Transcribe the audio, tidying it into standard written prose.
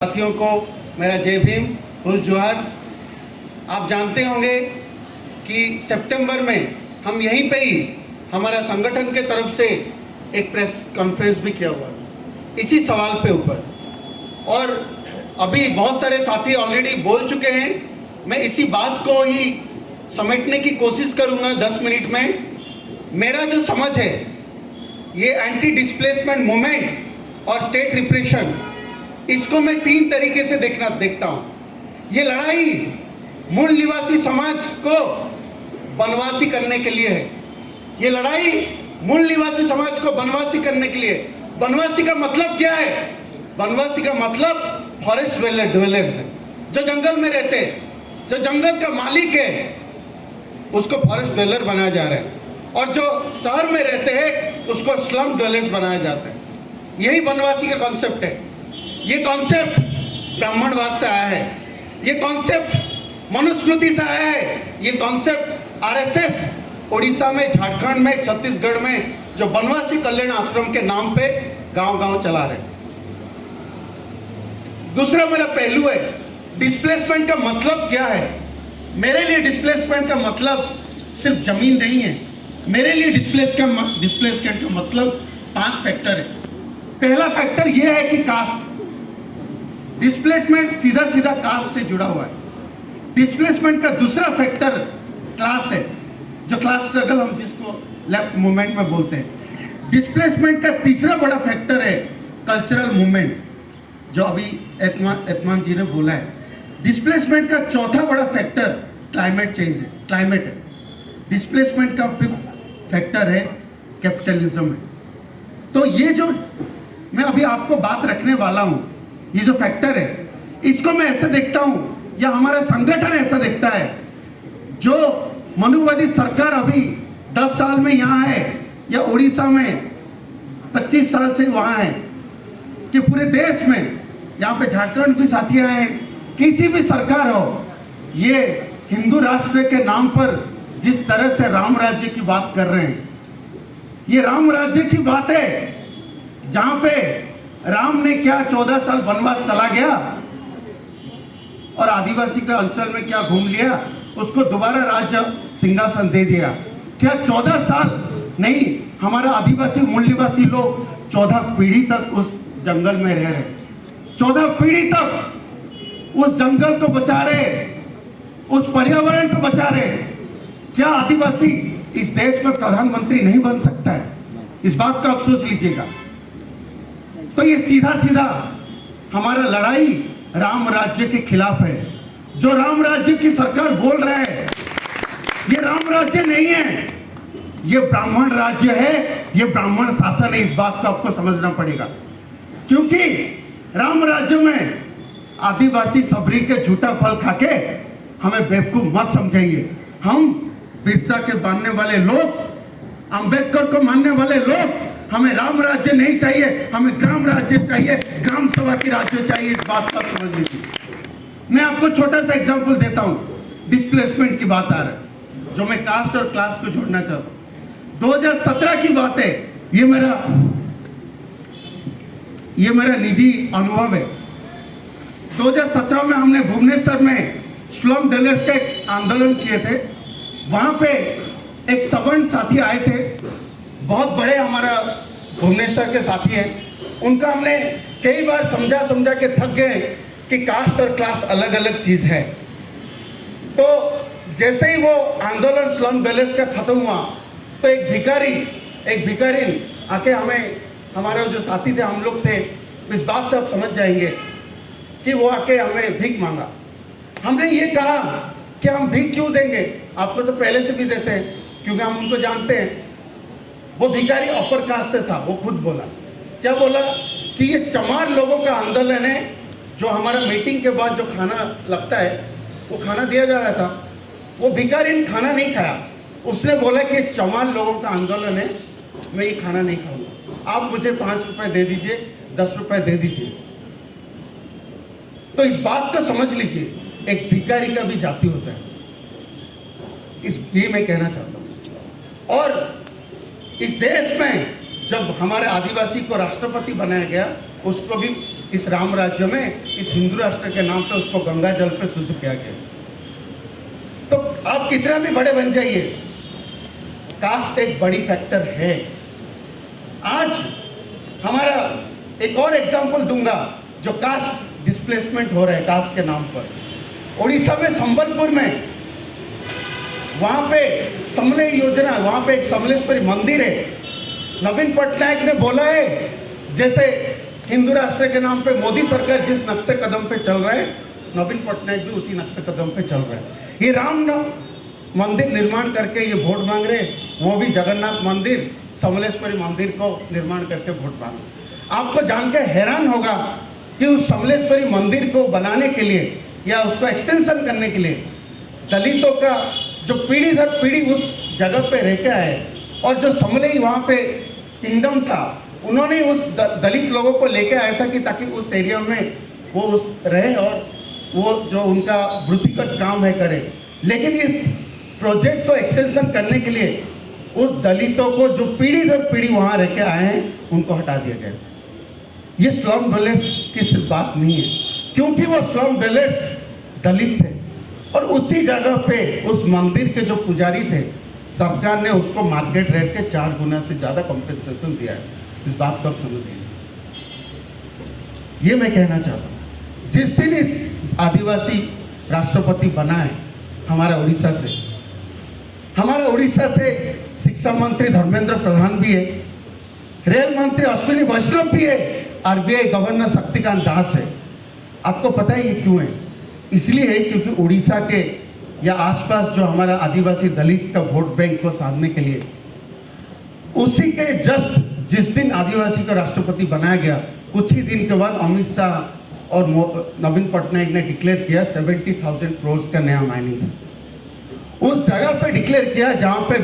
साथियों को मेरा जय भीम हुल जोहार। आप जानते होंगे कि सितंबर में हम यहीं पे ही हमारा संगठन के तरफ से एक प्रेस कॉन्फ्रेंस भी किया हुआ इसी सवाल पे ऊपर, और अभी बहुत सारे साथी ऑलरेडी बोल चुके हैं। मैं इसी बात को ही समेटने की कोशिश करूंगा 10 मिनट में। मेरा जो समझ है, ये एंटी डिस्प्लेसमेंट मूवमेंट और स्टेट रिप्रेशन, इसको मैं 3 तरीके से देखता हूँ। ये लड़ाई मूल निवासी समाज को वनवासी करने के लिए है। ये लड़ाई मूल निवासी समाज को वनवासी करने के लिए। वनवासी का मतलब क्या है? वनवासी का मतलब फॉरेस्ट ड्वेलर्स है, जो जंगल में रहते हैं, जो जंगल का मालिक है, उसको फॉरेस्ट ड्वेलर बनाया जा रहा है, और जो शहर में रहते हैं उसको स्लम ड्वेलर्स बनाया जाता है। यही वनवासी का कॉन्सेप्ट है। ये कॉन्सेप्ट ब्राह्मणवाद से आया है, ये कॉन्सेप्ट मनुस्मृति से आया है, ये कॉन्सेप्ट आरएसएस उड़ीसा में, झारखंड में, छत्तीसगढ़ में जो वनवासी कल्याण आश्रम के नाम पे गांव-गांव चला रहे। दूसरा मेरा पहलू है, डिस्प्लेसमेंट का मतलब क्या है? मेरे लिए डिस्प्लेसमेंट का मतलब सिर्फ जमीन नहीं है। मेरे लिए डिस्प्लेसमेंट का मतलब 5 फैक्टर है। पहला फैक्टर यह है कि कास्ट। डिस्प्लेसमेंट सीधा सीधा कास्ट से जुड़ा हुआ है। डिस्प्लेसमेंट का दूसरा फैक्टर क्लास है, जो क्लास स्ट्रगल हम जिसको लेफ्ट मूवमेंट में बोलते हैं। डिस्प्लेसमेंट का तीसरा बड़ा फैक्टर है कल्चरल मूवमेंट, जो अभी एतमान जी ने बोला है। डिस्प्लेसमेंट का चौथा बड़ा फैक्टर क्लाइमेट चेंज है, क्लाइमेट है। डिस्प्लेसमेंट का 5th फैक्टर है कैपिटलिज्म है। तो ये जो मैं अभी आपको बात रखने वाला हूं, ये जो फैक्टर है, इसको मैं ऐसे देखता हूं, या हमारा संगठन ऐसा देखता है, जो मनुवादी सरकार अभी 10 साल में यहाँ है, या उड़ीसा में 25 साल से वहाँ है, कि पूरे देश में, यहाँ पे झारखंड भी साथी आए हैं, किसी भी सरकार हो, ये हिंदू राष्ट्र के नाम पर जिस तरह से राम राज्य की बात कर रहे हैं, ये राम राज्य की बात है, जहां पे राम ने क्या 14 साल वनवास चला गया और आदिवासी के अंचल में क्या घूम लिया, उसको दोबारा राज्य सिंहासन दे दिया। क्या 14 साल नहीं, हमारा आदिवासी मूल निवासी लोग 14 पीढ़ी तक उस जंगल में रह रहे, 14 पीढ़ी तक उस जंगल को बचा रहे, उस पर्यावरण को बचा रहे। क्या आदिवासी इस देश में प्रधानमंत्री नहीं बन सकता है? इस बात का अफसोस लीजिएगा। तो ये सीधा सीधा हमारा लड़ाई राम राज्य के खिलाफ है। जो राम राज्य की सरकार बोल रहा है, ये राम राज्य नहीं है, ये ब्राह्मण राज्य है, ये ब्राह्मण शासन है। इस बात को आपको समझना पड़ेगा, क्योंकि राम राज्य में आदिवासी सबरी के झूठा फल खाके हमें बेवकूफ मत समझाइए। हम बिरसा के मानने वाले लोग, अंबेडकर को मानने वाले लोग, हमें राम राज्य नहीं चाहिए, हमें ग्राम राज्य चाहिए, ग्राम सभा की राज्य चाहिए। इस बात का समझ लीजिए। मैं आपको छोटा सा एग्जांपल देता हूं। डिस्प्लेसमेंट की बात आ रहा है, जो मैं कास्ट और क्लास को जोड़ना चाहता हूं। 2017 की बात है, ये मेरा निजी अनुभव है। 2017 में हमने भुवनेश्वर में स्लम ड्वेलर्स का एक आंदोलन किए थे। वहां पे एक सवर्ण साथी आए थे, बहुत बड़े हमारा भुवनेश्वर के साथी हैं। उनका हमने कई बार समझा के थक गए कि कास्ट और क्लास अलग अलग चीज है। तो जैसे ही वो आंदोलन स्लम ड्वेलर्स का खत्म हुआ, तो एक भिखारी आके हमें, हमारे जो साथी थे, हम लोग थे, इस बात से आप समझ जाएंगे कि वो आके हमें भीख मांगा। हमने ये कहा कि हम भीख क्यों देंगे, आपको तो पहले से भी देते हैं, क्योंकि हम उनको जानते हैं। वो भिखारी अपर कास्ट से था। वो खुद बोला, क्या बोला कि ये चमार लोगों का आंदोलन है, जो हमारा मीटिंग के बाद जो खाना लगता है, वो खाना दिया जा रहा था। वो भिखारी ने खाना नहीं खाया, उसने बोला कि चमार लोगों का आंदोलन है, मैं ये खाना नहीं खाऊंगा, आप मुझे 5 रुपए दे दीजिए, 10 रुपए दे दीजिए। तो इस बात को समझ लीजिए, एक भिखारी का भी जाति होता है, ये मैं कहना चाहता हूं। और इस देश में जब हमारे आदिवासी को राष्ट्रपति बनाया गया, उसको भी इस राम राज्य में इस हिंदू राष्ट्र के नाम पे उसको गंगा जल पे शुद्ध किया गया। तो आप कितना भी बड़े बन जाइए, कास्ट एक बड़ी फैक्टर है। आज हमारा एक और एग्जांपल दूंगा, जो कास्ट डिस्प्लेसमेंट हो रहा है कास्ट के नाम पर। उड़ीसा में संबलपुर में वहां पे समलेई योजना, वहां पे एक समलेश्वरी मंदिर है। नवीन पटनायक ने बोला है, जैसे हिंदू राष्ट्र के नाम पे मोदी सरकार जिस नक्शे कदम पे चल रहा है, नवीन पटनायक भी उसी नक्शे कदम पे चल रहा है। ये राम मंदिर निर्माण करके ये वोट मांग रहे, वो भी जगन्नाथ मंदिर, समलेश्वरी मंदिर को निर्माण करके वोट मांग रहे। आपको जानकर हैरान होगा कि उस समलेश्वरी मंदिर को बनाने के लिए या उसको एक्सटेंशन करने के लिए दलितों का जो पीढ़ी दर पीढ़ी उस जगह पे रह के आए, और जो समलेई वहाँ पे किंगडम था, उन्होंने उस दलित लोगों को लेके आया था कि ताकि उस एरिया में वो उस रहे और वो जो उनका वृत्तिगत काम है करे। लेकिन इस प्रोजेक्ट को एक्सटेंशन करने के लिए उस दलितों को जो पीढ़ी दर पीढ़ी वहाँ रह के आए हैं, उनको हटा दिया गया। ये स्लम डवेलर्स की सिर्फ बात नहीं है, क्योंकि वो स्लम डवेलर्स दलित थे और उसी जगह पे उस मंदिर के जो पुजारी थे, सरकार ने उसको मार्केट रेट के 4 गुना से ज़्यादा कॉम्पेंसेशन दिया है। इस बात को आप समझिए। ये मैं कहना चाहता हूँ, जिस दिन इस आदिवासी राष्ट्रपति बना है हमारा उड़ीसा से शिक्षा मंत्री धर्मेंद्र प्रधान भी है, रेल मंत्री अश्विनी वैष्णव भी है, आरबीआई गवर्नर शक्तिकांत दास है। आपको पता है ये क्यों है? इसलिए है क्योंकि उड़ीसा के या आसपास जो हमारा आदिवासी दलित का वोट बैंक को साधने के लिए, उसी के जस्ट जिस दिन आदिवासी को राष्ट्रपति बनाया गया, कुछ ही दिन के बाद अमित शाह और नवीन पटनायक ने डिक्लेयर किया 70,000 करोड़ का नया माइनिंग उस जगह पे डिक्लेयर किया जहां पे